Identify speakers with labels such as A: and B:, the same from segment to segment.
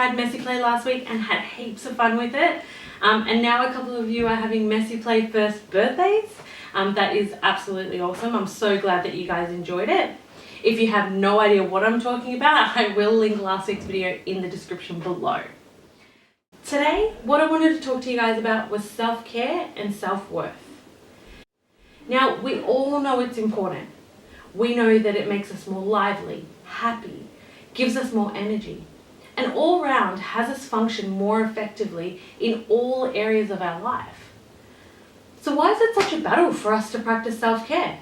A: tried Messy Play last week and had heaps of fun with it. And now a couple of you are having Messy Play first birthdays. That is absolutely awesome. I'm so glad that you guys enjoyed it. If you have no idea what I'm talking about, I will link last week's video in the description below. Today, what I wanted to talk to you guys about was self-care and self-worth. Now, we all know it's important. We know that it makes us more lively, happy, gives us more energy, and all round has us function more effectively in all areas of our life. So why is it such a battle for us to practice self-care?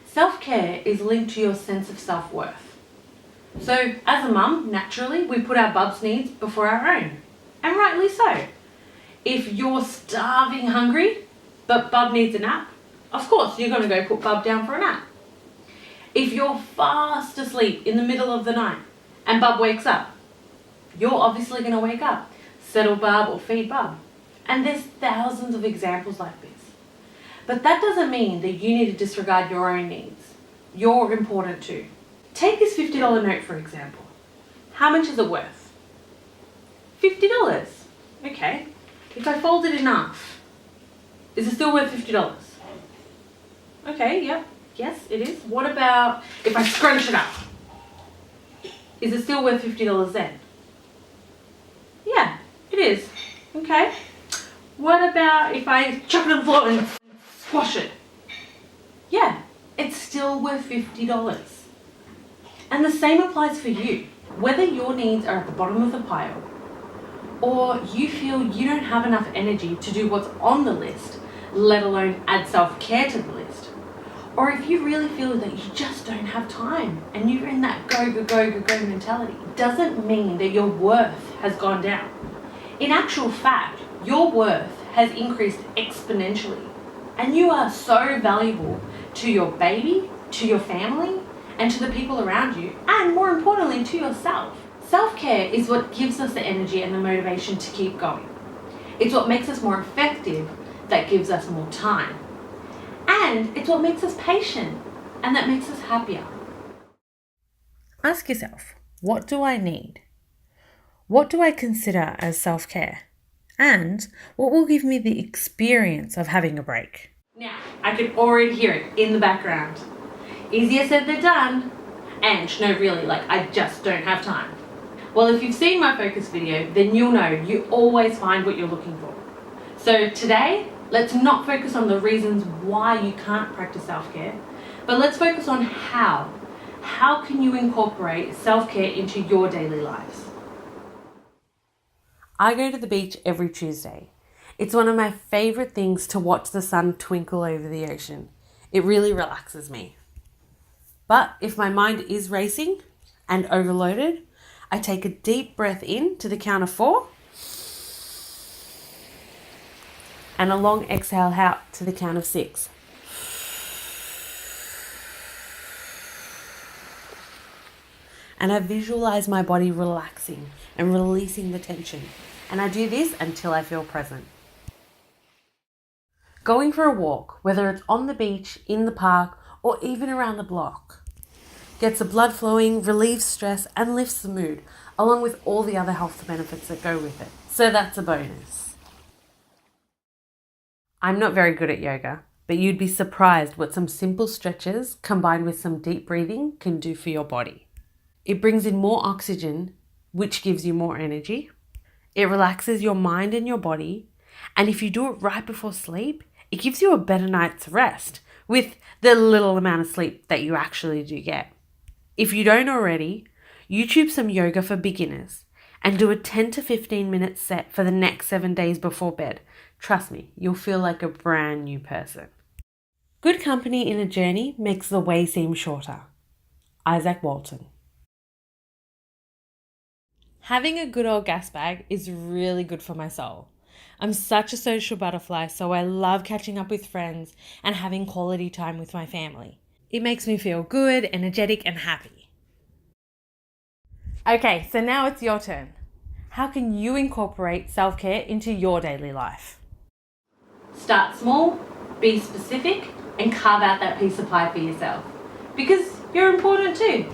A: Self-care is linked to your sense of self-worth. So as a mum, naturally, we put our bub's needs before our own. And rightly so. If you're starving hungry, but bub needs a nap, of course you're going to go put bub down for a nap. If you're fast asleep in the middle of the night and bub wakes up, you're obviously going to wake up, settle bub or feed bub. And there's thousands of examples like this. But that doesn't mean that you need to disregard your own needs. You're important too. Take this $50 note for example. How much is it worth? $50. Okay. If I fold it in half, is it still worth $50? Okay, yep. Yes, it is. What about if I scrunch it up? Is it still worth $50 then? Yeah, it is. Okay. What about if I chuck it on the floor and squash it? Yeah, it's still worth $50. And the same applies for you. Whether your needs are at the bottom of the pile, or you feel you don't have enough energy to do what's on the list, let alone add self-care to the list, or if you really feel that you just don't have time and you're in that go mentality, doesn't mean that your worth has gone down. In actual fact, your worth has increased exponentially, and you are so valuable to your baby, to your family, and to the people around you, and more importantly, to yourself. Self-care is what gives us the energy and the motivation to keep going. It's what makes us more effective, that gives us more time. And it's what makes us patient, and that makes us happier.
B: Ask yourself, what do I need? What do I consider as self-care? And what will give me the experience of having a break?
A: Now, I can already hear it in the background. Easier said than done. And no, really, I just don't have time. Well, if you've seen my focus video, then you'll know you always find what you're looking for. So today, let's not focus on the reasons why you can't practice self-care, but let's focus on how. How can you incorporate self-care into your daily lives?
B: I go to the beach every Tuesday. It's one of my favorite things to watch the sun twinkle over the ocean. It really relaxes me. But if my mind is racing and overloaded, I take a deep breath in to the count of 4 and a long exhale out to the count of 6. And I visualize my body relaxing and releasing the tension. And I do this until I feel present. Going for a walk, whether it's on the beach, in the park, or even around the block, gets the blood flowing, relieves stress, and lifts the mood, along with all the other health benefits that go with it. So that's a bonus. I'm not very good at yoga, but you'd be surprised what some simple stretches combined with some deep breathing can do for your body. It brings in more oxygen, which gives you more energy. It relaxes your mind and your body. And if you do it right before sleep, it gives you a better night's rest with the little amount of sleep that you actually do get. If you don't already, YouTube some yoga for beginners and do a 10 to 15 minute set for the next 7 days before bed. Trust me, you'll feel like a brand new person. Good company in a journey makes the way seem shorter. Isaac Walton. Having a good old gas bag is really good for my soul. I'm such a social butterfly, so I love catching up with friends and having quality time with my family. It makes me feel good, energetic, and happy. Okay, so now it's your turn. How can you incorporate self-care into your daily life?
A: Start small, be specific, and carve out that piece of pie for yourself. Because you're important too.